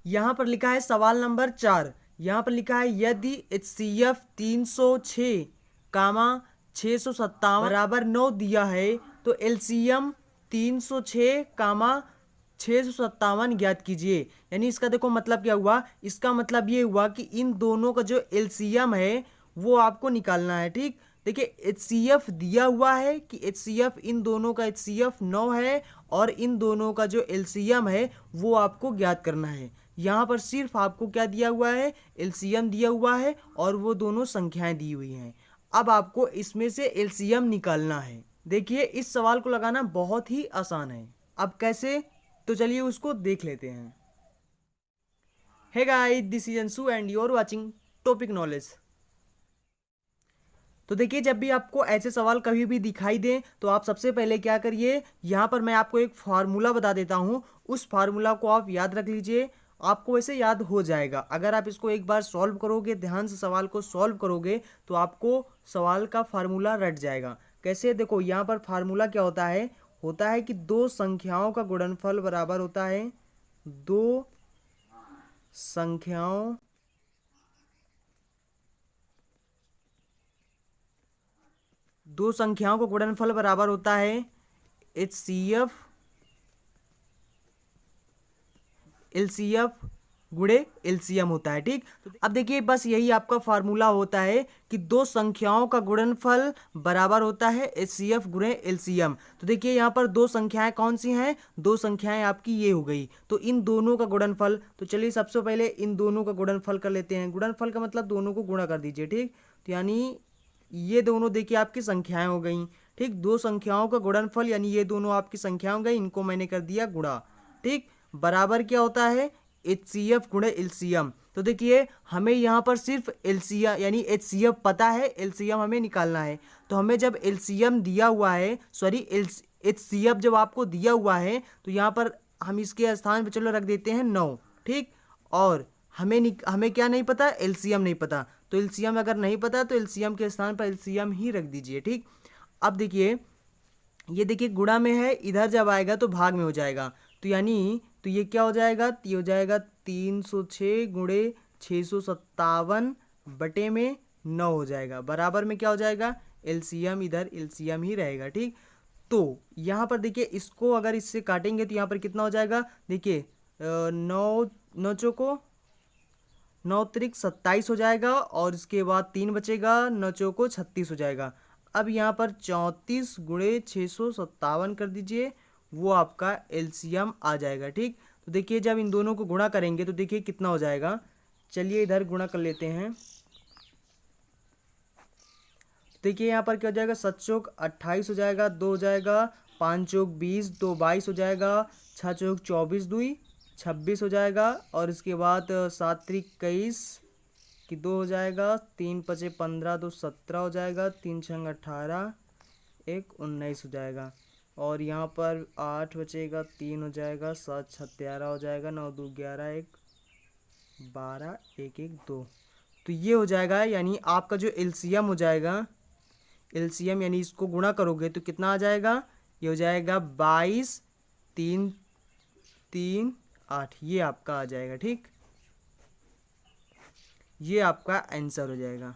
यहाँ पर लिखा है सवाल नंबर 4। यहाँ पर लिखा है यदि HCF 306 कामा 657 बराबर 9 दिया है तो LCM 306 कामा 657 ज्ञात कीजिए। यानी इसका देखो मतलब क्या हुआ, इसका मतलब ये हुआ कि इन दोनों का जो LCM है वो आपको निकालना है। ठीक, देखिए HCF दिया हुआ है कि HCF इन दोनों का HCF 9 है और इन दोनों का जो LCM है वो आपको ज्ञात करना है। यहाँ पर सिर्फ आपको क्या दिया हुआ है, LCM दिया हुआ है और वो दोनों संख्याएं दी हुई हैं। अब आपको इसमें से LCM निकालना है। देखिए इस सवाल को लगाना बहुत ही आसान है। अब कैसे, तो चलिए उसको देख लेते हैं। Hey guys, this is Anshu and you are watching topic knowledge. तो देखिए जब भी आपको ऐसे सवाल कभी भी दिखाई दें तो आप सबसे पहले क्या करिए, यहाँ पर मैं आपको एक फार्मूला बता देता हूँ, उस फार्मूला को आप याद रख लीजिए। आपको ऐसे याद हो जाएगा। अगर आप इसको एक बार सॉल्व करोगे, ध्यान से सवाल को सॉल्व करोगे तो आपको सवाल का फार्मूला रट जाएगा। कैसे, देखो यहाँ पर फार्मूला क्या होता है कि दो संख्याओं का गुणनफल बराबर होता है दो संख्याओं का गुणनफल बराबर होता है HCF LCF गुणे LCM होता है। ठीक, अब देखिए बस यही आपका फार्मूला होता है कि दो संख्याओं का गुणनफल बराबर होता है HCF गुणे LCM। तो देखिए यहाँ पर दो संख्याएं कौन सी हैं, दो संख्याएं आपकी ये हो गई, तो इन दोनों का गुणनफल, तो चलिए सबसे पहले इन दोनों का गुणनफल कर लेते हैं। गुणनफल का मतलब दोनों को गुणा कर दीजिए। ठीक, तो यानी ये दोनों देखिए आपकी संख्याएं हो गई। ठीक, दो संख्याओं का गुणनफल यानी ये दोनों आपकी संख्या हो गई, इनको मैंने कर दिया गुणा। ठीक, बराबर क्या होता है HCF गुणे LCM। तो देखिए हमें यहाँ पर सिर्फ LCM यानी HCF पता है, LCM हमें निकालना है। तो हमें जब LCM दिया हुआ है, सॉरी HCF जब आपको दिया हुआ है तो यहाँ पर हम इसके स्थान पर चलो रख देते हैं 9। ठीक, और हमें क्या नहीं पता, LCM नहीं पता। तो LCM अगर नहीं पता तो LCM के स्थान पर LCM ही रख दीजिए। ठीक, अब देखिए ये देखिए गुणा में है, इधर जब आएगा तो भाग में हो जाएगा। तो यानी तो ये क्या हो जाएगा, ये हो जाएगा 306 गुणे 657 बटे में 9 हो जाएगा। बराबर में क्या हो जाएगा, LCM इधर LCM ही रहेगा। ठीक, तो यहाँ पर देखिए इसको अगर इससे काटेंगे तो यहाँ पर कितना हो जाएगा, देखिए 9 चौको 9 त्रिक 27 हो जाएगा और इसके बाद 3 बचेगा, 9 चौको 36 हो जाएगा। अब यहाँ पर 34 गुणे 657 कर दीजिए, वो आपका LCM आ जाएगा। ठीक, तो देखिए जब इन दोनों को गुणा करेंगे तो देखिए कितना हो जाएगा। चलिए इधर गुणा कर लेते हैं। देखिए यहाँ पर क्या हो जाएगा, 7 चौक 28 हो जाएगा, 2 हो जाएगा, 5 चौक 20, 2 22 हो जाएगा, 6 चौक 24 2 26 हो जाएगा और इसके बाद 7 त्रिक 21 कि 2 हो जाएगा, 3 पचे 15 2 17 हो जाएगा, 3 छंग 18 1 19 हो जाएगा और यहाँ पर 8 बचेगा, 3 हो जाएगा, 7 6 13 हो जाएगा, 9 2 11 1 12 1 1 2। तो ये हो जाएगा, यानी आपका जो LCM हो जाएगा, LCM यानी इसको गुणा करोगे तो कितना आ जाएगा, ये हो जाएगा 22 3 3 8, ये आपका आ जाएगा। ठीक, ये आपका आंसर हो जाएगा।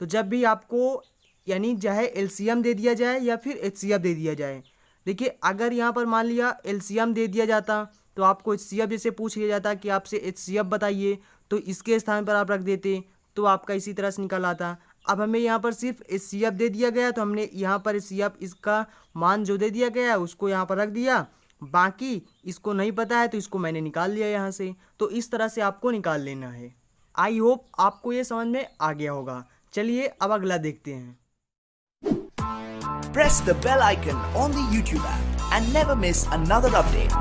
तो जब भी आपको यानी चाहे LCM दे दिया जाए या फिर HCF दे दिया जाए, देखिए अगर यहाँ पर मान लिया LCM दे दिया जाता तो आपको HCF जैसे पूछ लिया जाता कि आपसे HCF बताइए, तो इसके स्थान पर आप रख देते तो आपका इसी तरह से निकल आता। अब हमें यहाँ पर सिर्फ HCF दे दिया गया तो हमने यहाँ पर HCF इसका मान जो दे दिया गया है उसको यहाँ पर रख दिया, बाकी इसको नहीं पता है तो इसको मैंने निकाल लिया यहाँ से। तो इस तरह से आपको निकाल लेना है। आई होप आपको ये समझ में आ गया होगा। चलिए अब अगला देखते हैं। Press the bell icon on the YouTube app and never miss another update.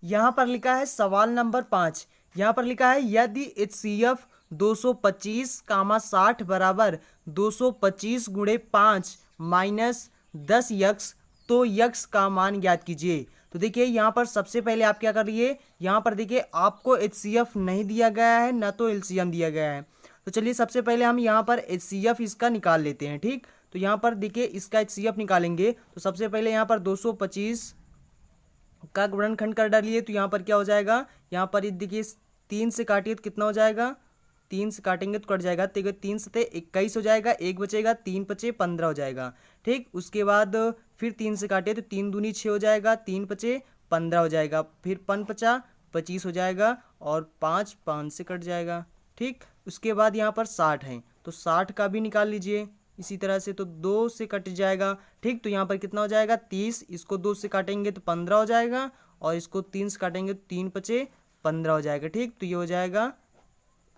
यहाँ पर लिखा है सवाल नंबर 5। यहाँ पर लिखा है यदि HCF 225 कामा 60 बराबर 225 गुणे 5 माइनस 10 यक्स तो यक्स का मान ज्ञात कीजिए। तो देखिए यहाँ पर सबसे पहले आप क्या करिए, यहाँ पर देखिए आपको HCF नहीं दिया गया है ना तो LCM दिया गया है। तो चलिए सबसे पहले हम यहाँ पर HCF इसका निकाल लेते हैं। ठीक, तो यहाँ पर देखिए इसका HCF निकालेंगे तो सबसे पहले यहाँ पर 225 का गुणनखंड कर डालिए तो यहाँ पर क्या हो जाएगा, यहाँ पर ये देखिए 3 से काटिए तो कितना हो जाएगा, 3 से काटेंगे तो कट जाएगा, तो 3 से 21 हो जाएगा, 1 बचेगा, 3 बचे 15 हो जाएगा। ठीक, उसके बाद फिर 3 से काटिए तो 3 दूनी 6 हो जाएगा, 3 बचे 15 हो जाएगा, फिर 5 बचा 25 हो जाएगा, और 5 से कट जाएगा। ठीक, उसके बाद यहाँ पर 60 है तो 60 का भी निकाल लीजिए इसी तरह से, तो 2 से कट जाएगा। ठीक, तो यहाँ पर कितना हो जाएगा 30, इसको 2 से काटेंगे तो 15 हो जाएगा, और इसको 3 से काटेंगे तो 3 बचे 15 हो जाएगा। ठीक, तो ये हो जाएगा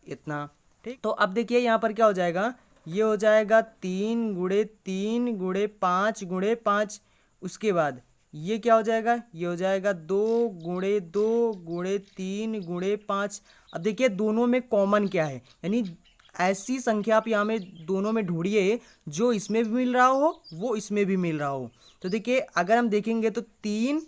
इतना। ठीक, तो अब देखिए यहाँ पर क्या हो जाएगा, ये हो जाएगा 3 गुणे 3 गुणे 5 गुणे 5। उसके बाद ये क्या हो जाएगा, ये हो जाएगा 2 गुणे 2 गुणे 3 गुणे 5। अब देखिए दोनों में कॉमन क्या है, यानी ऐसी संख्या आप यहाँ में दोनों में ढूंढिए जो इसमें भी मिल रहा हो वो इसमें भी मिल रहा हो। तो देखिए अगर हम देखेंगे तो 3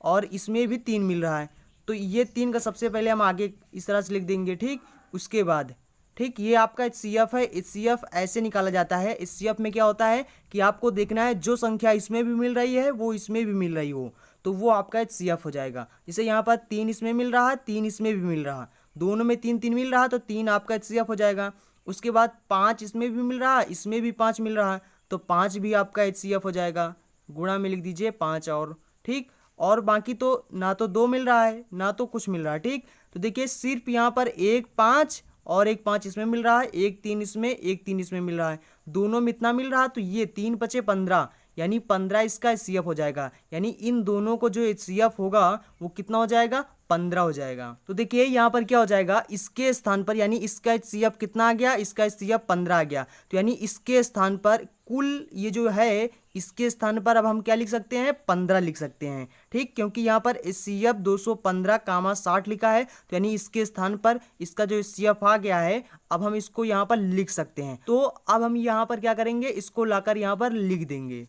और इसमें भी 3 मिल रहा है, तो ये 3 का सबसे पहले हम आगे इस तरह से लिख देंगे। ठीक, उसके बाद ठीक, ये आपका HCF है। HCF ऐसे निकाला जाता है। HCF में क्या होता है कि आपको देखना है जो संख्या इसमें भी मिल रही है वो इसमें भी मिल रही हो, तो वो आपका HCF हो जाएगा। जैसे यहाँ पर 3 इसमें मिल रहा है, 3 इसमें भी मिल रहा है, दोनों में 3 3 मिल रहा है, तो 3 आपका HCF हो जाएगा। उसके बाद 5 इसमें भी मिल रहा है, इसमें भी 5 मिल रहा है, तो 5 भी आपका HCF हो जाएगा। गुणा में लिख दीजिए 5 और। ठीक, और बाकी तो ना तो 2 मिल रहा है ना तो कुछ मिल रहा है। ठीक, तो देखिए सिर्फ यहाँ पर 1 5 और 1 5 इसमें मिल रहा है, 1 3 इसमें, 1 3 इसमें मिल रहा है, दोनों में इतना मिल रहा है, तो ये 3 बचे 15, यानी 15 इसका HCF हो जाएगा। यानी इन दोनों को जो HCF होगा वो कितना हो जाएगा, 15 हो जाएगा। तो देखिए यहाँ पर क्या हो जाएगा, इसके स्थान पर यानी इसका HCF कितना आ गया, इसका HCF 15 आ गया, तो यानी इसके स्थान पर कुल ये जो है इसके स्थान पर अब हम क्या लिख सकते हैं, 15 लिख सकते हैं। ठीक, क्योंकि यहाँ पर HCF 215, 60 लिखा है, तो यानी इसके स्थान पर इसका जो HCF आ गया है अब हम इसको यहाँ पर लिख सकते हैं। तो अब हम यहाँ पर क्या करेंगे, इसको लाकर यहाँ पर लिख देंगे।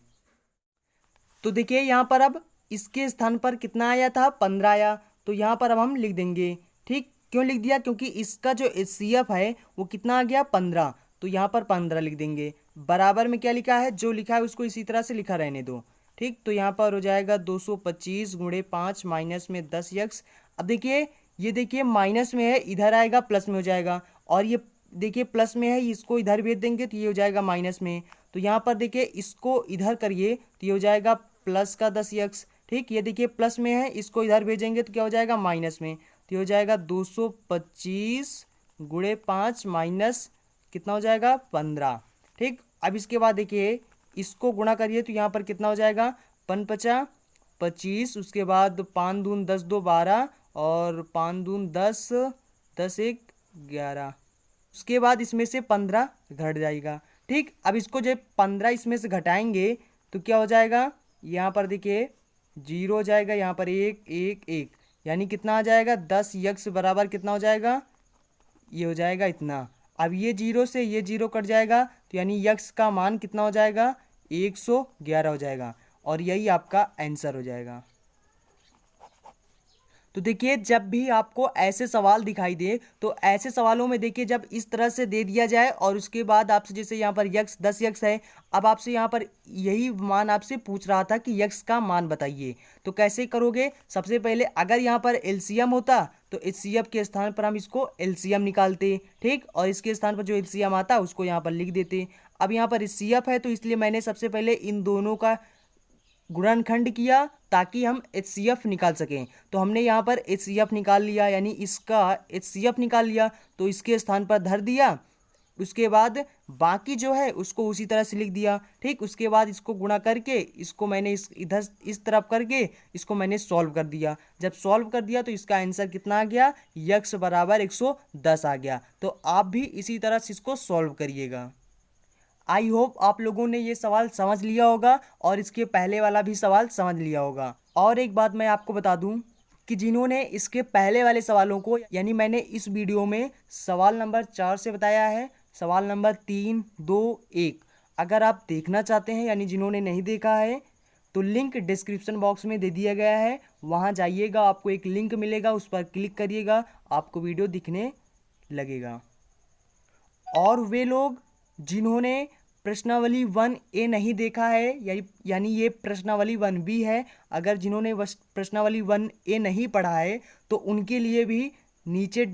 तो देखिए यहाँ पर अब इसके स्थान पर कितना आया था, 15 आया, तो यहाँ पर अब हम लिख देंगे। ठीक, क्यों लिख दिया, क्योंकि इसका जो HCF है वो कितना आ गया, 15, तो यहाँ पर 15 लिख देंगे। बराबर में क्या लिखा है, जो लिखा है उसको इसी तरह से लिखा रहने दो। ठीक, तो यहाँ पर हो जाएगा 225 गुणे 5 माइनस में 10x। अब देखिए ये देखिए माइनस में है, इधर आएगा प्लस में हो जाएगा, और ये देखिए प्लस में है, इसको इधर भेज देंगे तो ये हो जाएगा माइनस में। तो यहाँ पर देखिए इसको इधर करिए तो ये हो जाएगा प्लस का 10x। ठीक, ये देखिए प्लस में है, इसको इधर भेजेंगे तो क्या हो जाएगा माइनस में, तो ये हो जाएगा 225 गुणे 5 माइनस कितना हो जाएगा 15। ठीक, अब इसके बाद देखिए इसको गुणा करिए तो यहाँ पर कितना हो जाएगा, 5 5 25, उसके बाद 5 दून 10 2 12, और 5 दून 10 10 1 11, उसके बाद इसमें से 15 घट जाएगा। ठीक, अब इसको जब 15 इसमें से घटाएंगे तो क्या हो जाएगा, यहाँ पर देखिए 0 हो जाएगा, यहाँ पर 1 1 1, यानी कितना आ जाएगा 10x बराबर कितना हो जाएगा, ये हो जाएगा इतना। अब ये 0 से ये 0 कट जाएगा, तो यानी x का मान कितना हो जाएगा, 111 हो जाएगा, और यही आपका आंसर हो जाएगा। तो देखिए जब भी आपको ऐसे सवाल दिखाई दे तो ऐसे सवालों में देखिए जब इस तरह से दे दिया जाए और उसके बाद आपसे जैसे यहाँ पर यक्स 10x है, अब आपसे यहाँ पर यही मान आपसे पूछ रहा था कि यक्स का मान बताइए, तो कैसे करोगे। सबसे पहले अगर यहाँ पर एलसीएम होता तो HCF के स्थान पर हम इसको एलसीएम निकालते, ठीक, और इसके स्थान पर जो एलसीएम आता उसको यहाँ पर लिख देते। अब यहाँ पर HCF है तो इसलिए मैंने सबसे पहले इन दोनों का गुणनखंड किया ताकि हम HCF निकाल सकें। तो हमने यहाँ पर HCF निकाल लिया, यानी इसका HCF निकाल लिया तो इसके स्थान पर धर दिया, उसके बाद बाकी जो है उसको उसी तरह से लिख दिया। ठीक, उसके बाद इसको गुणा करके इसको मैंने इधर इस तरफ करके इसको मैंने सॉल्व कर दिया। जब सॉल्व कर दिया तो इसका आंसर कितना आ गया, x बराबर 110 आ गया। तो आप भी इसी तरह से इसको सॉल्व करिएगा। आई होप आप लोगों ने ये सवाल समझ लिया होगा और इसके पहले वाला भी सवाल समझ लिया होगा। और एक बात मैं आपको बता दूं कि जिन्होंने इसके पहले वाले सवालों को, यानी मैंने इस वीडियो में सवाल नंबर 4 से बताया है, सवाल नंबर 3 2 1, अगर आप देखना चाहते हैं यानी जिन्होंने नहीं देखा है तो लिंक डिस्क्रिप्शन बॉक्स में दे दिया गया है, वहाँ जाइएगा, आपको एक लिंक मिलेगा, उस पर क्लिक करिएगा, आपको वीडियो दिखने लगेगा। और वे लोग जिन्होंने प्रश्नावली 1A नहीं देखा है यानी ये प्रश्नावली 1B है। अगर जिन्होंने प्रश्नावली 1A नहीं पढ़ा है तो उनके लिए भी नीचे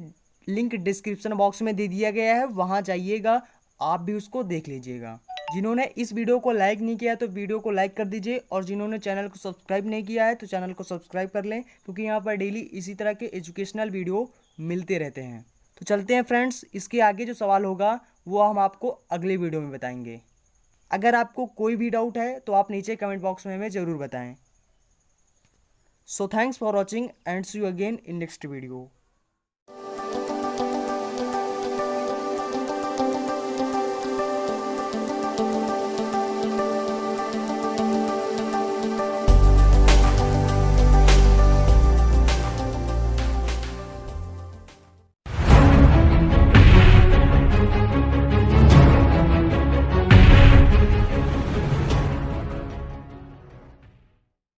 लिंक डिस्क्रिप्शन बॉक्स में दे दिया गया है, वहाँ जाइएगा, आप भी उसको देख लीजिएगा। जिन्होंने इस वीडियो को लाइक नहीं किया तो वीडियो को लाइक कर दीजिए, और जिन्होंने चैनल को सब्सक्राइब नहीं किया है तो चैनल को सब्सक्राइब कर लें, क्योंकि यहाँ पर डेली इसी तरह के एजुकेशनल वीडियो मिलते रहते हैं। तो चलते हैं फ्रेंड्स, इसके आगे जो सवाल होगा वो हम आपको अगले वीडियो में बताएंगे। अगर आपको कोई भी डाउट है तो आप नीचे कमेंट बॉक्स में हमें ज़रूर बताएं। So thanks for watching and see you again in next video.